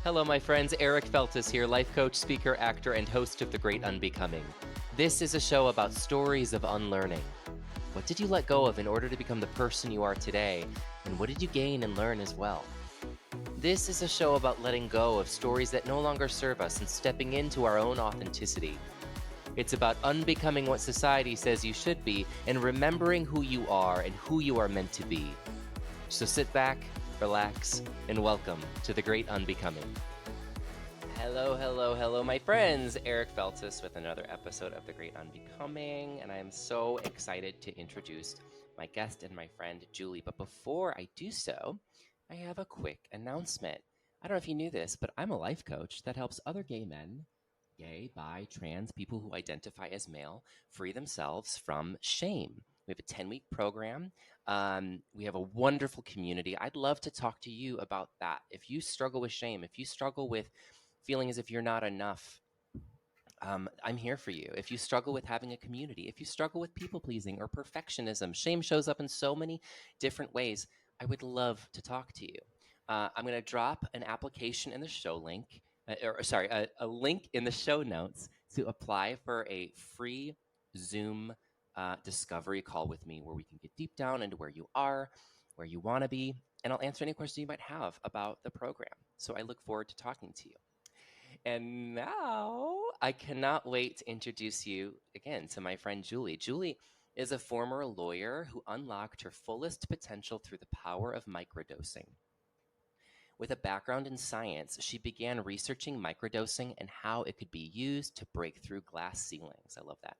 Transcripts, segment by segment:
Hello, my friends. Eric Feltus here, life coach, speaker, actor, and host of The Great Unbecoming. This is a show about stories of unlearning. What did you let go of in order to become the person you are today? And what did you gain and learn as well? This is a show about letting go of stories that no longer serve us and stepping into our own authenticity. It's about unbecoming what society says you should be and remembering who you are and who you are meant to be. So sit back, relax, and welcome to The Great Unbecoming. Hello, my friends. Eric Feltus with another episode of The Great Unbecoming, and I am so excited to introduce my guest and my friend, Julie. But before I do so, I have a quick announcement. I don't know if you knew this, but I'm a life coach that helps other gay men, gay, bi, trans, people who identify as male, free themselves from shame. We have a 10-week program. We have a wonderful community. I'd love to talk to you about that. If you struggle with shame, if you struggle with feeling as if you're not enough, I'm here for you. If you struggle with having a community, if you struggle with people pleasing or perfectionism, shame shows up in so many different ways. I would love to talk to you. I'm going to drop an application in the show link, a link in the show notes to apply for a free Zoom discovery call with me where we can get deep down into where you are, where you want to be, and I'll answer any questions you might have about the program. So I look forward to talking to you. And now I cannot wait to introduce you again to my friend Julie. Julie is a former lawyer who unlocked her fullest potential through the power of microdosing. With a background in science, she began researching microdosing and how it could be used to break through glass ceilings. I love that.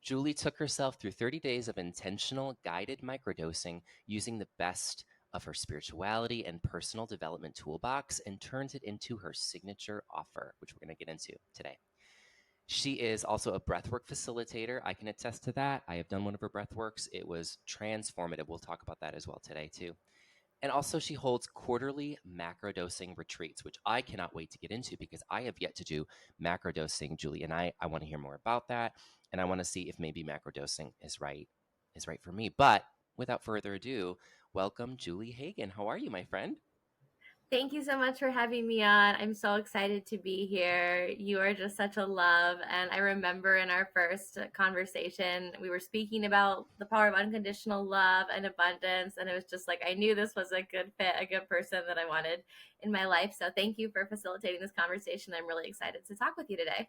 Julie took herself through 30 days of intentional guided microdosing using the best of her spirituality and personal development toolbox and turned it into her signature offer, which we're going to get into today. She is also a breathwork facilitator. I can attest to that. I have done one of her breathworks. It was transformative. We'll talk about that as well today, too. And also, she holds quarterly macrodosing retreats, which I cannot wait to get into because I have yet to do macrodosing, Julie, and I want to hear more about that. And I want to see if maybe macrodosing is right for me. But without further ado, welcome, Julie Hagen. How are you, my friend? Thank you so much for having me on. I'm so excited to be here. You are just such a love. And I remember in our first conversation, we were speaking about the power of unconditional love and abundance. And it was just like, I knew this was a good fit, a good person that I wanted in my life. So thank you for facilitating this conversation. I'm really excited to talk with you today.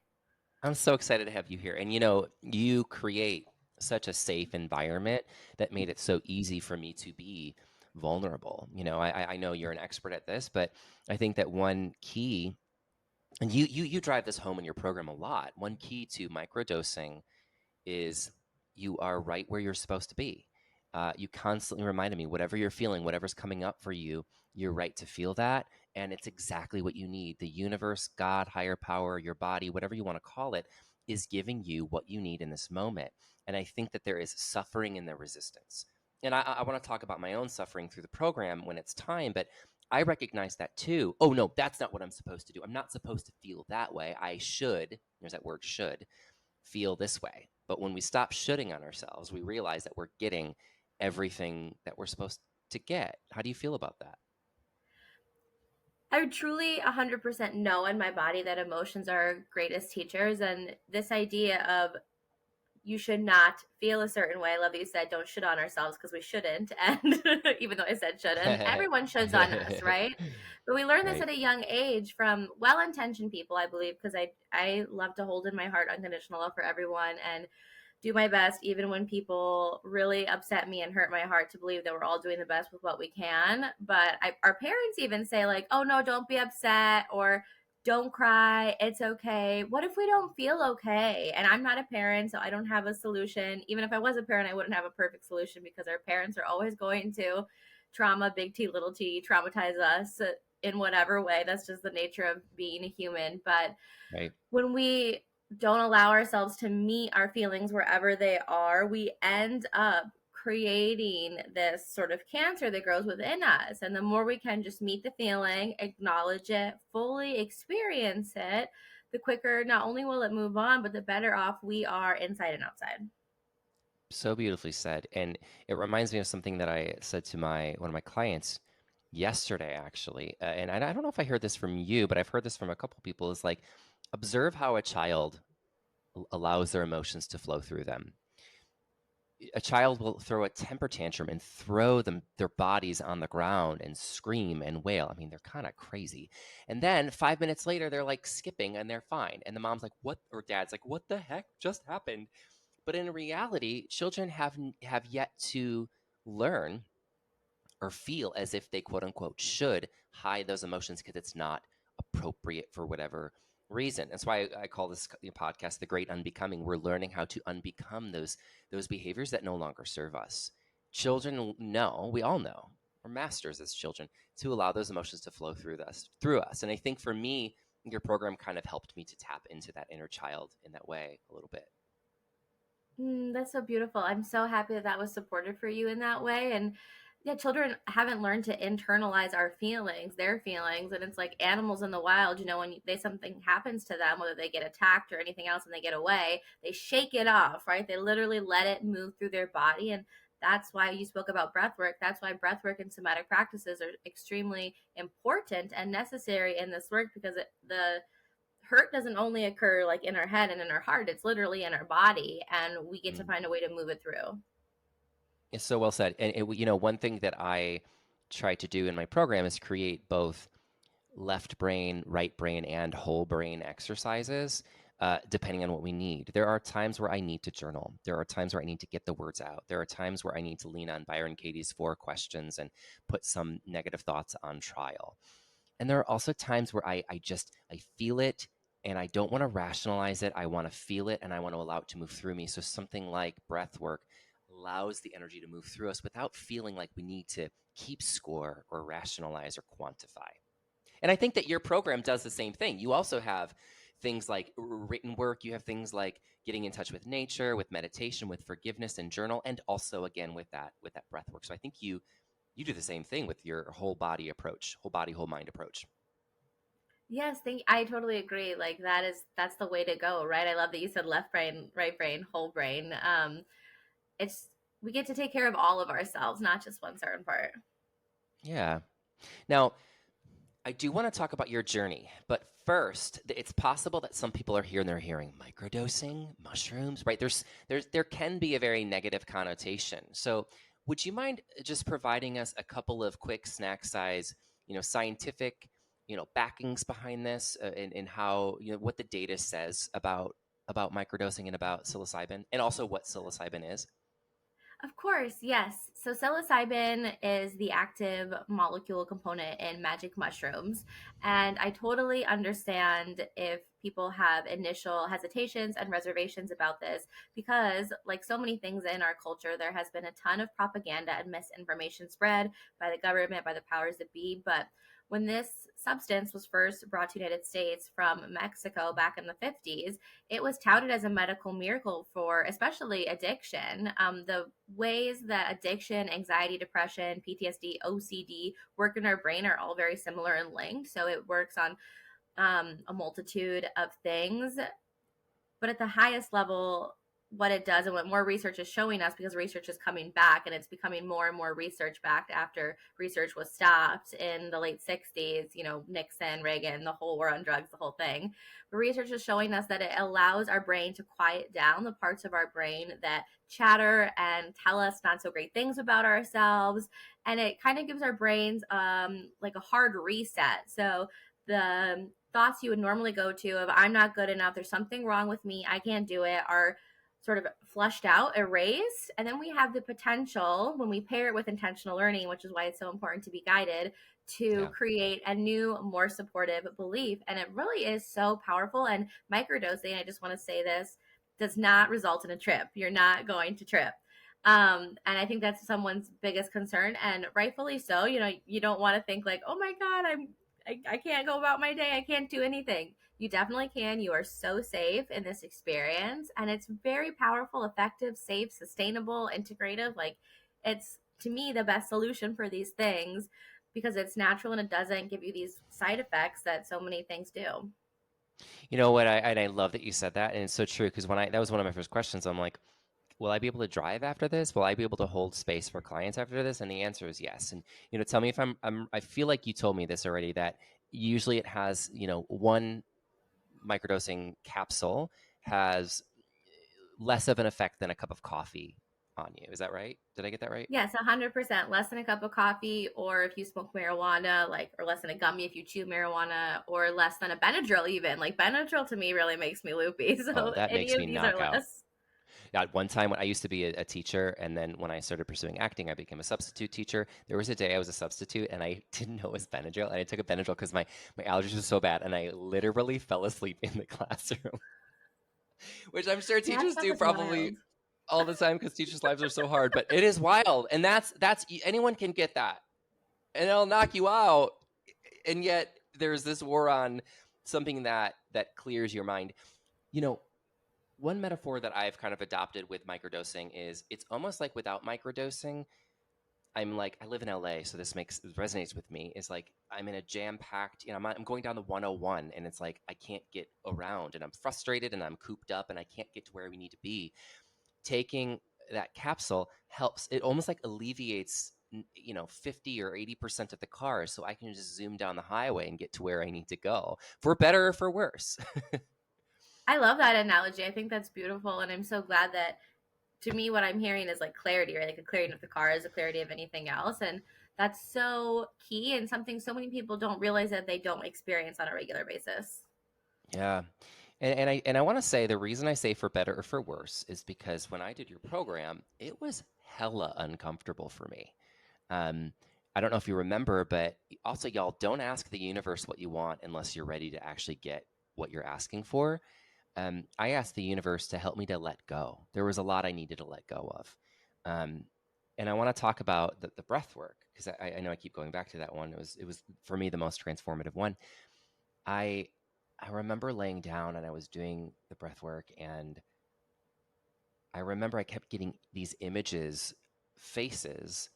I'm so excited to have you here. And you create such a safe environment that made it so easy for me to be vulnerable. I know you're an expert at this, but I think that one key, and you drive this home in your program a lot. One key to microdosing is you are right where you're supposed to be. You constantly reminded me, whatever you're feeling, whatever's coming up for you, you're right to feel that. And it's exactly what you need. The universe, God, higher power, your body, whatever you want to call it, is giving you what you need in this moment. And I think that there is suffering in the resistance. And I want to talk about my own suffering through the program when it's time, but I recognize that too. Oh, no, that's not what I'm supposed to do. I'm not supposed to feel that way. I should, there's that word should, feel this way. But when we stop shooting on ourselves, we realize that we're getting everything that we're supposed to get. How do you feel about that? I truly 100% know in my body that emotions are our greatest teachers. And this idea of you should not feel a certain way. I love that you said don't shit on ourselves because we shouldn't. And even though I said should, and everyone shoulds on us, right? But we learn this Right. at a young age from well-intentioned people, I believe, because I love to hold in my heart unconditional love for everyone and do my best, even when people really upset me and hurt my heart, to believe that we're all doing the best with what we can. But our parents even say like, "Oh no, don't be upset," or "Don't cry, it's okay." What if we don't feel okay? And I'm not a parent, so I don't have a solution. Even if I was a parent, I wouldn't have a perfect solution because our parents are always going to trauma, big T, little t, traumatize us in whatever way. That's just the nature of being a human. But Right. when we don't allow ourselves to meet our feelings wherever they are, we end up creating this sort of cancer that grows within us. And the more we can just meet the feeling, acknowledge it, fully experience it, the quicker not only will it move on, but the better off we are inside and outside. So beautifully said. And it reminds me of something that I said to my one of my clients. yesterday, actually. And I don't know if I heard this from you, but I've heard this from a couple people is like, observe how a child allows their emotions to flow through them. A child will throw a temper tantrum and throw their bodies on the ground and scream and wail. I mean, they're kind of crazy. And then 5 minutes later, they're like skipping and they're fine. And the mom's like, "What?" Or dad's like, "What the heck just happened?" But in reality, children have yet to learn or feel as if they quote unquote should hide those emotions because it's not appropriate for whatever reason. That's why I call this podcast "The Great Unbecoming." We're learning how to unbecome those behaviors that no longer serve us. Children know, we all know, we're masters as children to allow those emotions to flow through us. And I think for me, your program kind of helped me to tap into that inner child in that way a little bit. That's so beautiful. I'm so happy that that was supported for you in that way. And yeah, children haven't learned to internalize our feelings, their feelings, and it's like animals in the wild. When they something happens to them, whether they get attacked or anything else, and they get away, they shake it off, right? They literally let it move through their body, and that's why you spoke about breath work. That's why breath work and somatic practices are extremely important and necessary in this work because the hurt doesn't only occur like in our head and in our heart, it's literally in our body, and we get to Mm. find a way to move it through. It's so well said. And one thing that I try to do in my program is create both left brain, right brain, and whole brain exercises, depending on what we need. There are times where I need to journal. There are times where I need to get the words out. There are times where I need to lean on Byron Katie's 4 questions and put some negative thoughts on trial. And there are also times where I feel it and I don't want to rationalize it. I want to feel it and I want to allow it to move through me. So something like breath work allows the energy to move through us without feeling like we need to keep score or rationalize or quantify. And I think that your program does the same thing. You also have things like written work, you have things like getting in touch with nature, with meditation, with forgiveness and journal, and also again with that breath work. So I think you do the same thing with your whole body approach, whole body, whole mind approach. Yes, I totally agree. Like that's the way to go, right? I love that you said left brain, right brain, whole brain. It's we get to take care of all of ourselves, not just one certain part. Yeah. Now, I do want to talk about your journey, but first, it's possible that some people are here and they're hearing microdosing, mushrooms, right? There can be a very negative connotation. So, would you mind just providing us a couple of quick snack size, scientific, backings behind this, and how, what the data says about microdosing and about psilocybin, and also what psilocybin is? Of course, yes. So psilocybin is the active molecule component in magic mushrooms. And I totally understand if people have initial hesitations and reservations about this because, like so many things in our culture, there has been a ton of propaganda and misinformation spread by the government, by the powers that be. But when this substance was first brought to the United States from Mexico back in the 50s, it was touted as a medical miracle for especially addiction. The ways that addiction, anxiety, depression, PTSD, OCD work in our brain are all very similar and linked. So it works on a multitude of things. But at the highest level, what it does and what more research is showing us, because research is coming back and it's becoming more and more research backed after research was stopped in the late 60s, Nixon, Reagan, the whole war on drugs, the whole thing. But research is showing us that it allows our brain to quiet down the parts of our brain that chatter and tell us not so great things about ourselves. And it kind of gives our brains like a hard reset. So the thoughts you would normally go to of I'm not good enough, there's something wrong with me, I can't do it, are sort of flushed out, erased. And then we have the potential, when we pair it with intentional learning, which is why it's so important to be guided, to Yeah. create a new, more supportive belief. And it really is so powerful. And microdosing, I just want to say this, does not result in a trip. You're not going to trip. And I think that's someone's biggest concern, and rightfully so. You don't want to think like, oh my God, I can't go about my day. I can't do anything. You definitely can. You are so safe in this experience. And it's very powerful, effective, safe, sustainable, integrative. Like, it's to me the best solution for these things because it's natural and it doesn't give you these side effects that so many things do. You know what? I love that you said that, and it's so true because that was one of my first questions. I'm like, will I be able to drive after this? Will I be able to hold space for clients after this? And the answer is yes. And, tell me if I feel like you told me this already, that usually it has, one microdosing capsule has less of an effect than a cup of coffee on you. Is that right? Did I get that right? Yes, 100%. Less than a cup of coffee, or if you smoke marijuana, or less than a gummy if you chew marijuana, or less than a Benadryl, even. Like Benadryl to me really makes me loopy. Oh, So that any makes of me these are knock out. less. Yeah, at one time when I used to be a teacher, and then when I started pursuing acting, I became a substitute teacher. There was a day I was a substitute, and I didn't know it was Benadryl, and I took a Benadryl because my allergies were so bad, and I literally fell asleep in the classroom, which I'm sure That teachers stuff do is probably wild. all the time because teachers' lives are so hard. But it is wild, and that's anyone can get that, and it'll knock you out. And yet there's this war on something that clears your mind. You know, one metaphor that I've kind of adopted with microdosing is it's almost like without microdosing, I'm like, I live in LA, so this resonates with me. Is like I'm in a jam-packed, I'm going down the 101, and it's like I can't get around, and I'm frustrated, and I'm cooped up, and I can't get to where we need to be. Taking that capsule helps. It almost like alleviates 50 or 80% of the car, so I can just zoom down the highway and get to where I need to go, for better or for worse. I love that analogy. I think that's beautiful. And I'm so glad that, to me, what I'm hearing is like clarity, right? Like a clarity of the car is a clarity of anything else. And that's so key and something so many people don't realize that they don't experience on a regular basis. Yeah. And I want to say the reason I say for better or for worse is because when I did your program, it was hella uncomfortable for me. Um, I don't know if you remember, but also, y'all, don't ask the universe what you want unless you're ready to actually get what you're asking for. I asked the universe to help me to let go. There was a lot I needed to let go of. Um, and I want to talk about the breath work because I know I keep going back to that one. It was for me the most transformative one. I I remember laying down and I was doing the breath work, and I remember I kept getting these images, faces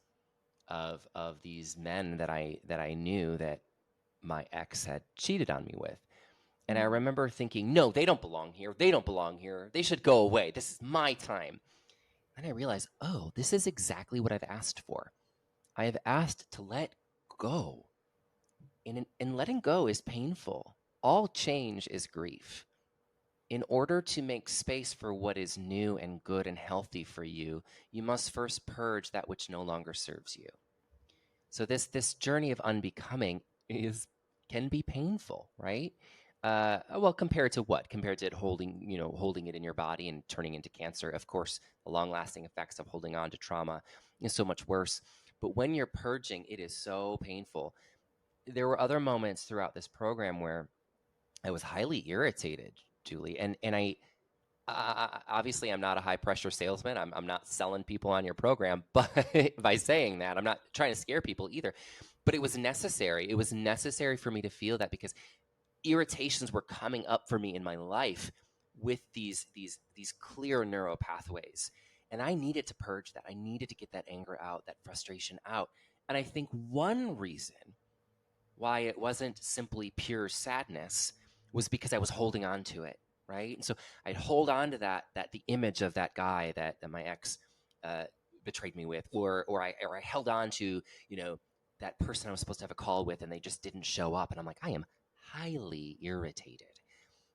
of these men that I knew that my ex had cheated on me with. And I Mm. remember thinking, no, they don't belong here. They don't belong here. They should go away. This is my time. And I realized, oh, this is exactly what I've asked for. I have asked to let go. And letting go is painful. All change is grief. In order to make space for what is new and good and healthy for you, you must first purge that which no longer serves you. So this journey of unbecoming is can be painful, right? Well, compared to what? Compared to it holding it in your body and turning into cancer. Of course, the long-lasting effects of holding on to trauma is so much worse. But when you're purging, it is so painful. There were other moments throughout this program where I was highly irritated, Julie, and obviously I'm not a high pressure salesman. I'm not selling people on your program, but by saying that, I'm not trying to scare people either. But it was necessary. It was necessary for me to feel that because irritations were coming up for me in my life with these clear neural pathways, and I needed to purge that. I needed to get that anger out, that frustration out. And I think one reason why it wasn't simply pure sadness was because I was holding on to it, right? And so I'd hold on to that the image of that guy that my ex uh, betrayed me with, or I held on to that person I was supposed to have a call with, and they just didn't show up, and I'm like, I am highly irritated.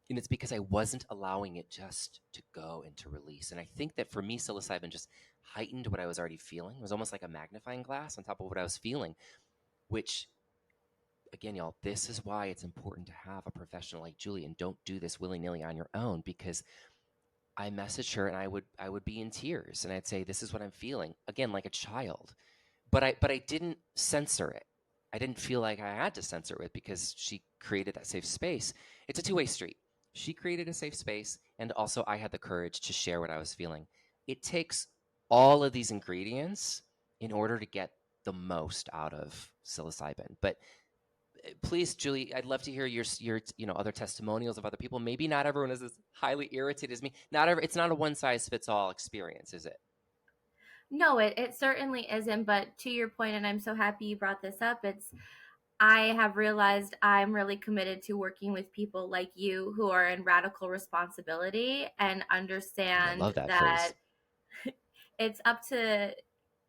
And it's because I wasn't allowing it just to go and to release. And I think that for me, psilocybin just heightened what I was already feeling. It was almost like a magnifying glass on top of what I was feeling, which, again, y'all, this is why it's important to have a professional like Julie, and don't do this willy-nilly on your own, because I messaged her and I would be in tears and I'd say, this is what I'm feeling, again, like a child. But I didn't censor it. I didn't feel like I had to censor it because she created that safe space. It's a two-way street. She created a safe space, and also I had the courage to share what I was feeling. It takes all of these ingredients in order to get the most out of psilocybin. But please, Julie, I'd love to hear your other testimonials of other people. Maybe not everyone is as highly irritated as me. It's not a one size fits all experience, is it? No, it certainly isn't. But to your point, and I'm so happy you brought this up, I have realized I'm really committed to working with people like you who are in radical responsibility and Ooh, I understand love that that phrase. It's up to,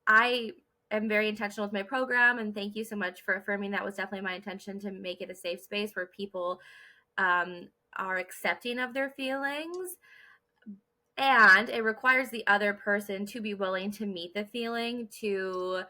I am very intentional with my program, and thank you so much for affirming. That was definitely my intention, to make it a safe space where people are accepting of their feelings, and it requires the other person to be willing to meet the feeling, to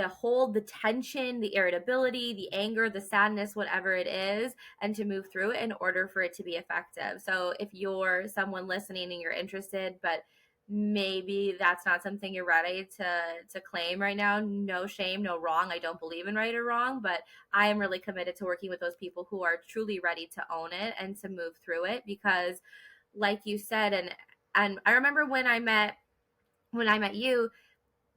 hold the tension, the irritability, the anger, the sadness, whatever it is, and to move through it in order for it to be effective. So if you're someone listening and you're interested, but maybe that's not something you're ready to claim right now, no shame, no wrong. I don't believe in right or wrong, but I am really committed to working with those people who are truly ready to own it and to move through it. Because like you said, and I remember when I met you,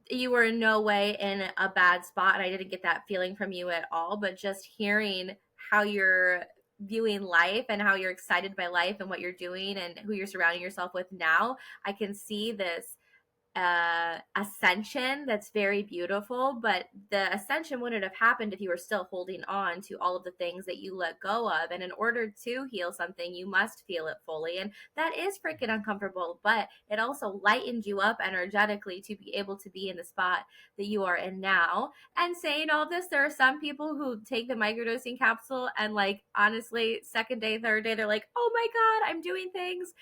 you were in no way in a bad spot, and I didn't get that feeling from you at all. But just hearing how you're viewing life and how you're excited by life and what you're doing and who you're surrounding yourself with now, I can see this ascension that's very beautiful. But the ascension wouldn't have happened if you were still holding on to all of the things that you let go of. And in order to heal something, you must feel it fully, and that is freaking uncomfortable, but it also lightens you up energetically to be able to be in the spot that you are in now. And saying all this, there are some people who take the microdosing capsule and, like, honestly, second day, third day, they're like, oh my god, I'm doing things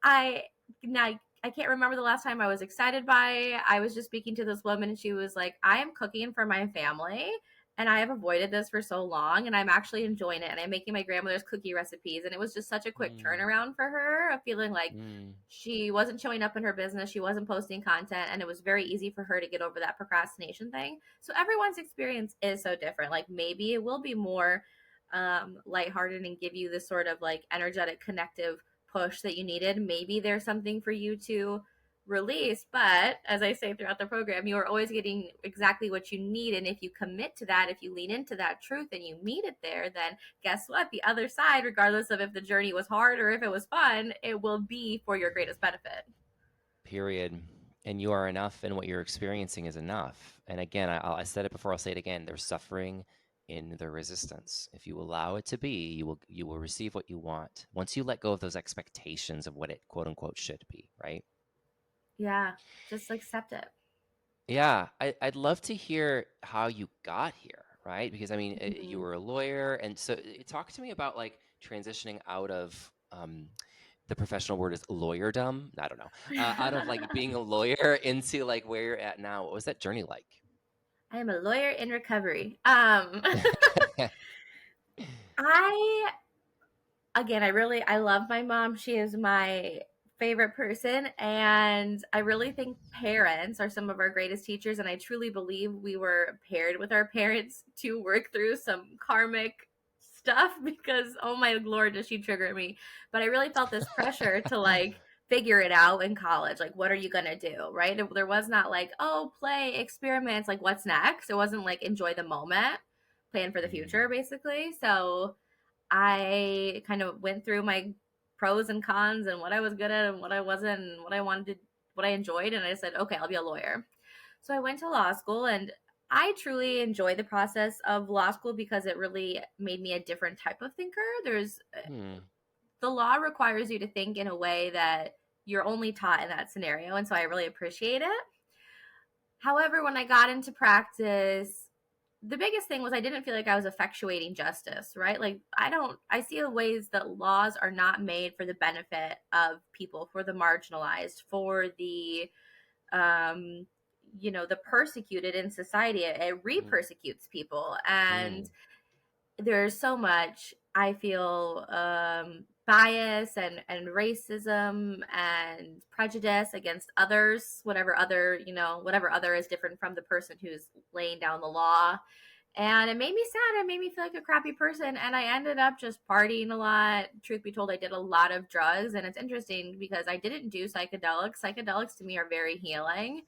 I now I can't remember the last time I was excited by. I was just speaking to this woman, and she was like, I am cooking for my family, and I have avoided this for so long, and I'm actually enjoying it, and I'm making my grandmother's cookie recipes. And it was just such a quick Mm, turnaround for her, of feeling like mm, she wasn't showing up in her business, she wasn't posting content, and it was very easy for her to get over that procrastination thing. So everyone's experience is so different. Like, maybe it will be more lighthearted and give you this sort of like energetic connective push that you needed. Maybe there's something for you to release, but as I say throughout the program, you are always getting exactly what you need. And if you commit to that, if you lean into that truth and you meet it there, then guess what? The other side, regardless of if the journey was hard or if it was fun, it will be for your greatest benefit. period. And you are enough, and what you're experiencing is enough. And again, I said it before, I'll say it again. There's suffering in the resistance. If you allow it to be, you will receive what you want. Once you let go of those expectations of what it quote unquote should be, right? Yeah, just accept it. Yeah, I'd love to hear how you got here, right? Because I mean, you Mm-hmm. were a lawyer, and so talk to me about like transitioning out of the professional word is lawyerdom. I don't know, out of like being a lawyer into like where you're at now. What was that journey like? I am a lawyer in recovery. I again, I love my mom. She is my favorite person, and I really think parents are some of our greatest teachers, and I truly believe we were paired with our parents to work through some karmic stuff, because oh my lord, does she trigger me. But I really felt this pressure to, like, figure it out in college. Like, what are you gonna do, right? There was not like, oh, play, experiments, like, what's next. It wasn't like enjoy the moment, plan for the Mm, future, basically. So I kind of went through my pros and cons and what I was good at and what I wasn't, and what I wanted to, what I enjoyed. And I said, okay, I'll be a lawyer. So I went to law school, and I truly enjoyed the process of law school because it really made me a different type of thinker. hmm, The law requires you to think in a way that you're only taught in that scenario. And so I really appreciate it. However, when I got into practice, the biggest thing was I didn't feel like I was effectuating justice, right? Like, I see ways that laws are not made for the benefit of people, for the marginalized, for the, um, the persecuted in society. It mm, re-persecutes people. And mm, there's so much, I feel, bias and racism and prejudice against others, whatever other is different from the person who's laying down the law. And it made me sad. It made me feel like a crappy person. And I ended up just partying a lot. Truth be told, I did a lot of drugs. And it's interesting because I didn't do psychedelics. Psychedelics to me are very healing.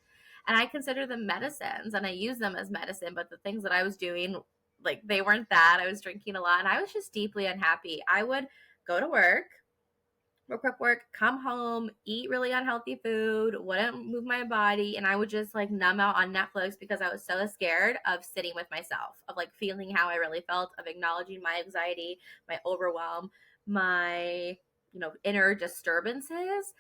And I consider them medicines, and I use them as medicine. But the things that I was doing, like, they weren't that. I was drinking a lot, and I was just deeply unhappy. I would go to work, quick work, come home, eat really unhealthy food, wouldn't move my body, and I would just like numb out on Netflix because I was so scared of sitting with myself, of like feeling how I really felt, of acknowledging my anxiety, my overwhelm, my inner disturbances.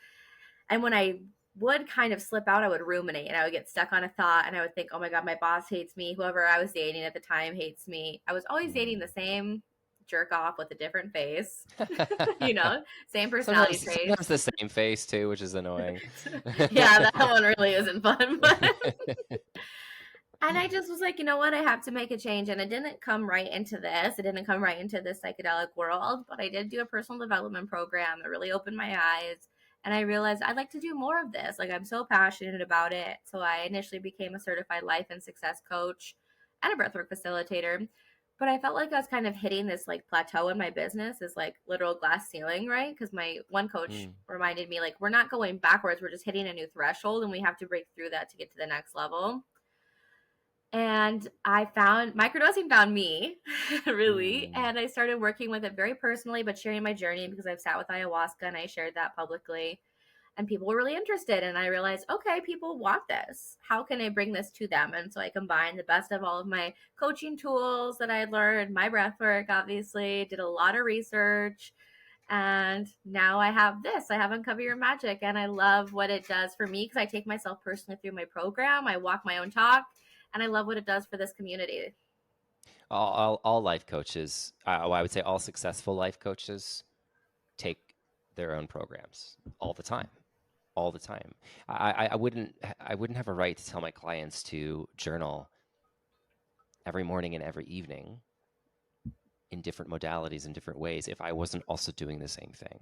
And when I would kind of slip out, I would ruminate and I would get stuck on a thought and I would think, oh my God, my boss hates me. Whoever I was dating at the time hates me. I was always dating the same jerk off with a different face, you know, same personality Sometimes traits. the same face too, which is annoying. Yeah, that one really isn't fun. But and I just was like, you know what? I have to make a change. And it didn't come right into this. It didn't come right into this psychedelic world, but I did do a personal development program that really opened my eyes. And I realized I'd like to do more of this. Like, I'm so passionate about it. So I initially became a certified life and success coach and a breathwork facilitator. But I felt like I was kind of hitting this like plateau in my business, this like literal glass ceiling, right? Because my one coach reminded me, like, we're not going backwards, we're just hitting a new threshold and we have to break through that to get to the next level. And I found microdosing found me really. And I started working with it very personally, but sharing my journey because I've sat with ayahuasca and I shared that publicly. And people were really interested. And I realized, okay, people want this. How can I bring this to them? And so I combined the best of all of my coaching tools that I had learned, my breath work, obviously, did a lot of research. And now I have this. I have Uncover Your Magic. And I love what it does for me because I take myself personally through my program. I walk my own talk. And I love what it does for this community. All life coaches, I would say all successful life coaches take their own programs all the time. All the time. I wouldn't have a right to tell my clients to journal every morning and every evening in different modalities in different ways if I wasn't also doing the same thing.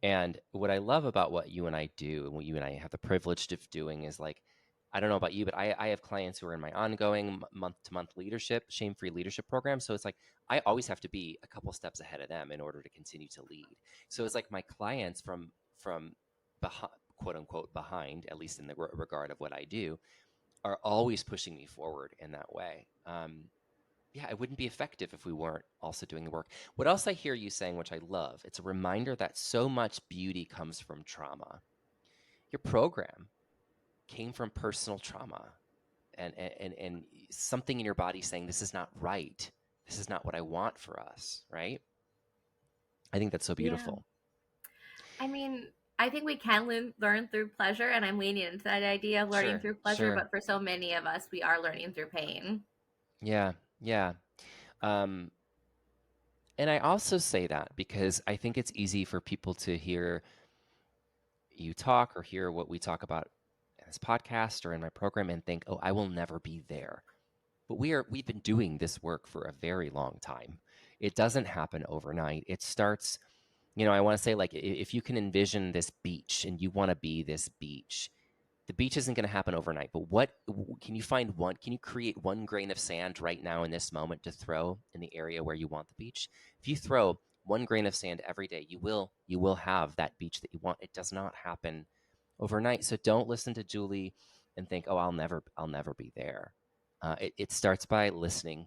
And what I love about what you and I do and what you and I have the privilege of doing is like, I don't know about you, but I have clients who are in my ongoing month-to-month leadership, shame-free leadership program. So it's like, I always have to be a couple steps ahead of them in order to continue to lead. So it's like my clients from behind, quote unquote, behind, at least in the regard of what I do, are always pushing me forward in that way. Yeah, it wouldn't be effective if we weren't also doing the work. What else I hear you saying, which I love, it's a reminder that so much beauty comes from trauma. Your program came from personal trauma and something in your body saying, this is not right. This is not what I want for us, right? I think that's so beautiful. Yeah. I mean, I think we can learn through pleasure, and I'm leaning into that idea of learning through pleasure, but for so many of us, we are learning through pain. Yeah, yeah. And I also say that because I think it's easy for people to hear you talk or hear what we talk about in this podcast or in my program and think, oh, I will never be there. But we've been doing this work for a very long time. It doesn't happen overnight. It starts, I want to say, like, if you can envision this beach and you want to be this beach, the beach isn't going to happen overnight. But can you create one grain of sand right now in this moment to throw in the area where you want the beach? If you throw one grain of sand every day, you will have that beach that you want. It does not happen overnight. So don't listen to Julie and think, oh, I'll never be there. It starts by listening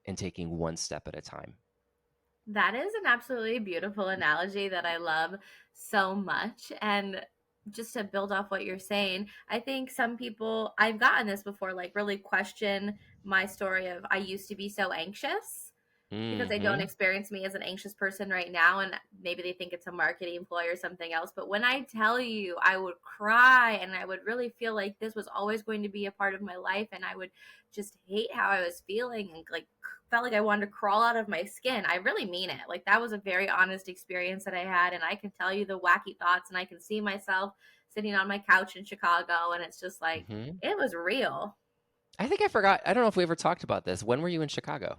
and taking one step at a time. That is an absolutely beautiful analogy that I love so much. And just to build off what you're saying, I think some people, I've gotten this before, like really question my story of I used to be so anxious because they don't experience me as an anxious person right now. And maybe they think it's a marketing ploy or something else. But when I tell you, I would cry and I would really feel like this was always going to be a part of my life. And I would just hate how I was feeling and like felt like I wanted to crawl out of my skin. I really mean it. Like that was a very honest experience that I had. And I can tell you the wacky thoughts and I can see myself sitting on my couch in Chicago. And it's just like, it was real. I think I forgot. I don't know if we ever talked about this. When were you in Chicago?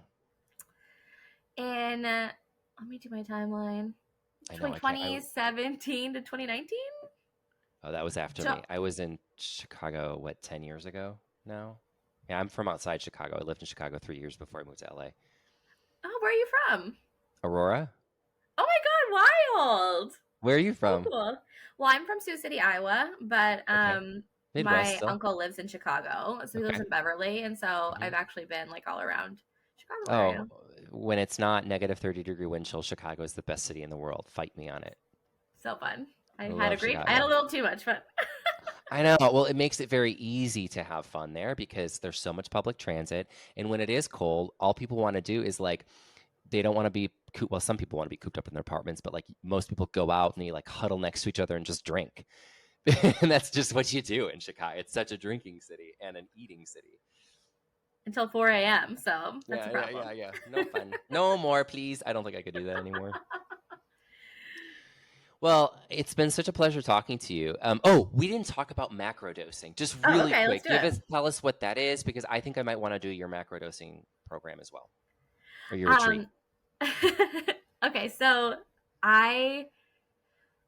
And let me do my timeline. 2017 to 2019. Oh, that was after me. I was in Chicago, 10 years ago now? Yeah, I'm from outside Chicago. I lived in Chicago 3 years before I moved to LA. Oh, where are you from? Aurora. Oh my God, wild. Where are you from? So cool. Well, I'm from Sioux City, Iowa, but my uncle lives in Chicago. So he lives in Beverly. And so I've actually been like all around Chicago area. When it's not negative 30-degree wind chill, Chicago is the best city in the world. Fight me on it. So fun. I had a little too much fun. I know. Well, it makes it very easy to have fun there because there's so much public transit. And when it is cold, all people want to do is like, they don't want to be well, some people want to be cooped up in their apartments, but like most people go out and they like huddle next to each other and just drink And that's just what you do in Chicago. It's such a drinking city and an eating city. Until 4 a.m. So that's a Yeah. problem. No fun. No more, please. I don't think I could do that anymore. Well, it's been such a pleasure talking to you. Oh, we didn't talk about macrodosing. Just Oh, really okay, let's quick, do it. tell us what that is, because I think I might want to do your macrodosing program as well, or your retreat. Um, okay, so I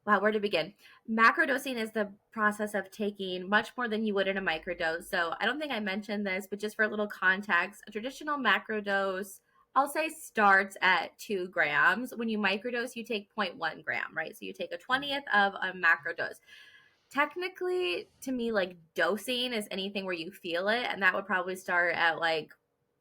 wow, where to begin? Macrodosing is the process of taking much more than you would in a microdose. So I don't think I mentioned this, but just for a little context, a traditional macrodose, I'll say, starts at 2 grams. When you microdose, you take 0.1 gram, right? So you take a 20th of a macrodose. Technically, to me, like dosing is anything where you feel it, and that would probably start at like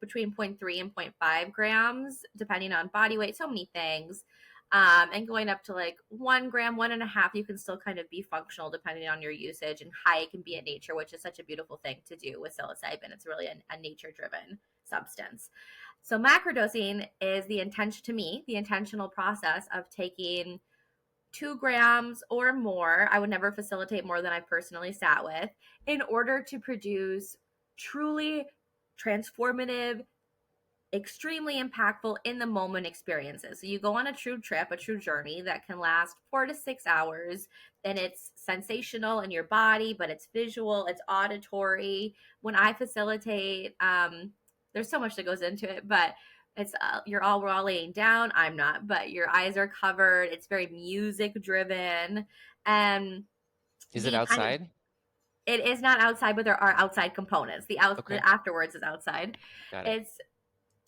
between zero point 0.3 and 0.5 grams, depending on body weight, so many things. And going up to like 1 gram, 1.5, you can still kind of be functional depending on your usage. And high can be in nature, which is such a beautiful thing to do with psilocybin. It's really a nature driven substance. So, macrodosing is the intention, to me, the intentional process of taking 2 grams or more. I would never facilitate more than I personally sat with in order to produce truly transformative, extremely impactful in the moment experiences. So you go on a true trip, a true journey that can last 4 to 6 hours, and it's sensational in your body, but it's visual, it's auditory. When I facilitate, there's so much that goes into it, but it's we're all laying down. I'm not, but your eyes are covered. It's very music driven, and Is it the kind of outside? it is not outside, but there are outside components. Okay, The afterwards is outside. got it. It's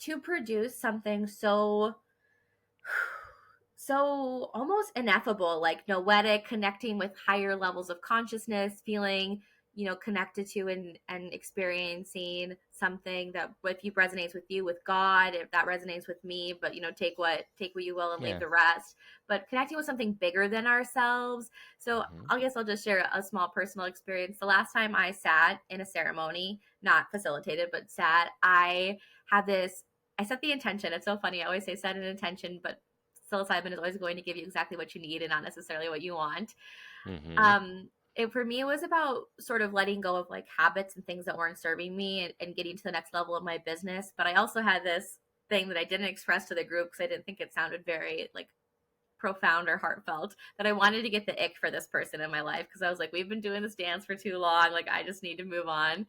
to produce something so almost ineffable, like noetic, connecting with higher levels of consciousness, feeling connected to and experiencing something that if you resonates with you, with God, if that resonates with me, but take what you will and leave Yeah. the rest, but connecting with something bigger than ourselves. So Hmm. I guess I'll just share a small personal experience. The last time I sat in a ceremony, not facilitated but sat, I set the intention. It's so funny. I always say set an intention, but psilocybin is always going to give you exactly what you need and not necessarily what you want. Hmm. For me, it was about sort of letting go of like habits and things that weren't serving me, and getting to the next level of my business. But I also had this thing that I didn't express to the group because I didn't think it sounded very like profound or heartfelt, that I wanted to get the ick for this person in my life, because I was like, we've been doing this dance for too long. Like, I just need to move on.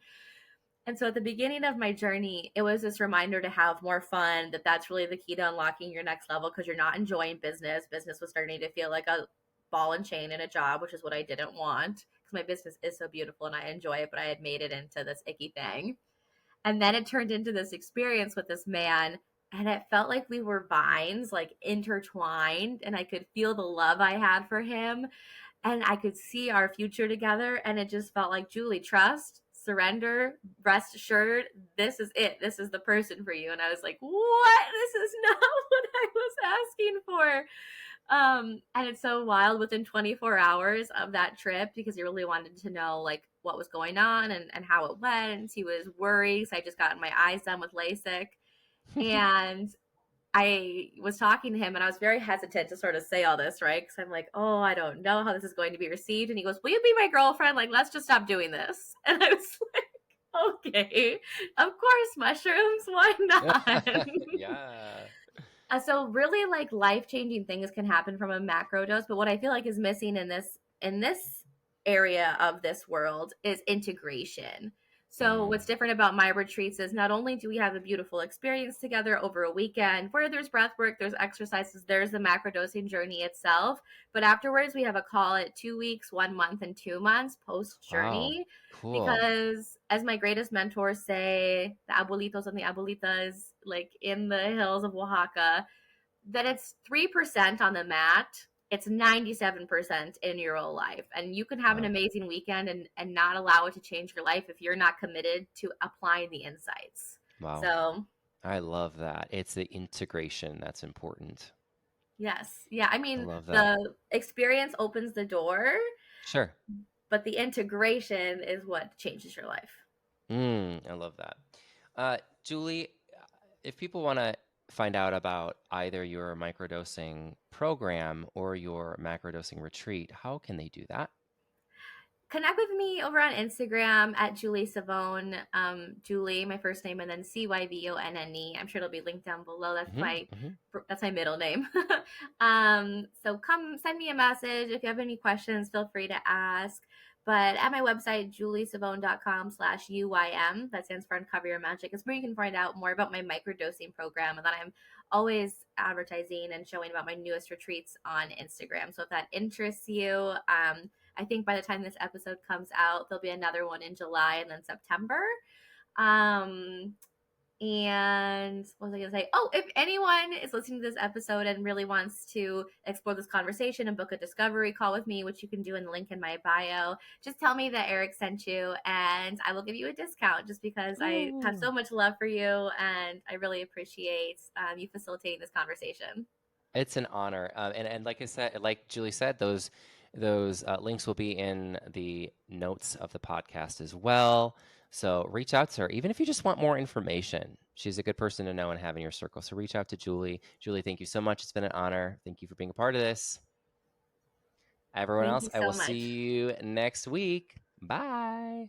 And so at the beginning of my journey, it was this reminder to have more fun, that that's really the key to unlocking your next level, because you're not enjoying business. Business was starting to feel like a ball and chain in a job, which is what I didn't want, because my business is so beautiful and I enjoy it, but I had made it into this icky thing. And then it turned into this experience with this man, and it felt like we were vines, like intertwined, and I could feel the love I had for him, and I could see our future together. And it just felt like, Julie, trust, surrender, rest assured, this is it. This is the person for you. And I was like, what? This is not what I was asking for. And it's so wild within 24 hours of that trip, because he really wanted to know like what was going on and how it went. He was worried. So I just got my eyes done with LASIK, and I was talking to him, and I was very hesitant to sort of say all this, right? Because I'm like, oh, I don't know how this is going to be received. And he goes, will you be my girlfriend? Like, let's just stop doing this. And I was like, okay, of course, mushrooms. Why not? Yeah. So really, like, life-changing things can happen from a macro dose, but what I feel like is missing in this area of this world is integration. So Mm. what's different about my retreats is not only do we have a beautiful experience together over a weekend where there's breath work, there's exercises, there's the macrodosing journey itself, but afterwards we have a call at 2 weeks, 1 month, and 2 months post Wow. journey. Cool. Because as my greatest mentors say, the abuelitos and the abuelitas, like in the hills of Oaxaca, that it's 3% on the mat, it's 97% in your real life. And you can have an Wow. amazing weekend and not allow it to change your life if you're not committed to applying the insights. Wow. So I love that. It's the integration that's important. yes, yeah, I I mean, love that. the experience opens the door, Sure. but the integration is what changes your life. I love that. Julie, if people want to find out about either your microdosing program or your macrodosing retreat, how can they do that? connect with me over on Instagram at Julie Savone. Julie, my first name, and then Cybonne. I'm sure it'll be linked down below. That's my middle name. So come send me a message if you have any questions. Feel free to ask. But at my website, juliesavone.com/UYM, that stands for Uncover Your Magic, is where you can find out more about my microdosing program. And then I'm always advertising and showing about my newest retreats on Instagram. So if that interests you, I think by the time this episode comes out, there'll be another one in July and then September. Um, and what was I going to say? Oh, if anyone is listening to this episode and really wants to explore this conversation and book a discovery call with me, which you can do in the link in my bio, just tell me that Eric sent you and I will give you a discount just because I have so much love for you and I really appreciate you facilitating this conversation. It's an honor. And like I said, like Julie said, those links will be in the notes of the podcast as well. So reach out to her, even if you just want more information. She's a good person to know and have in your circle. So reach out to Julie. Julie, thank you so much. It's been an honor. Thank you for being a part of this. Everyone Thank else, you I so will see much. you next week. Bye.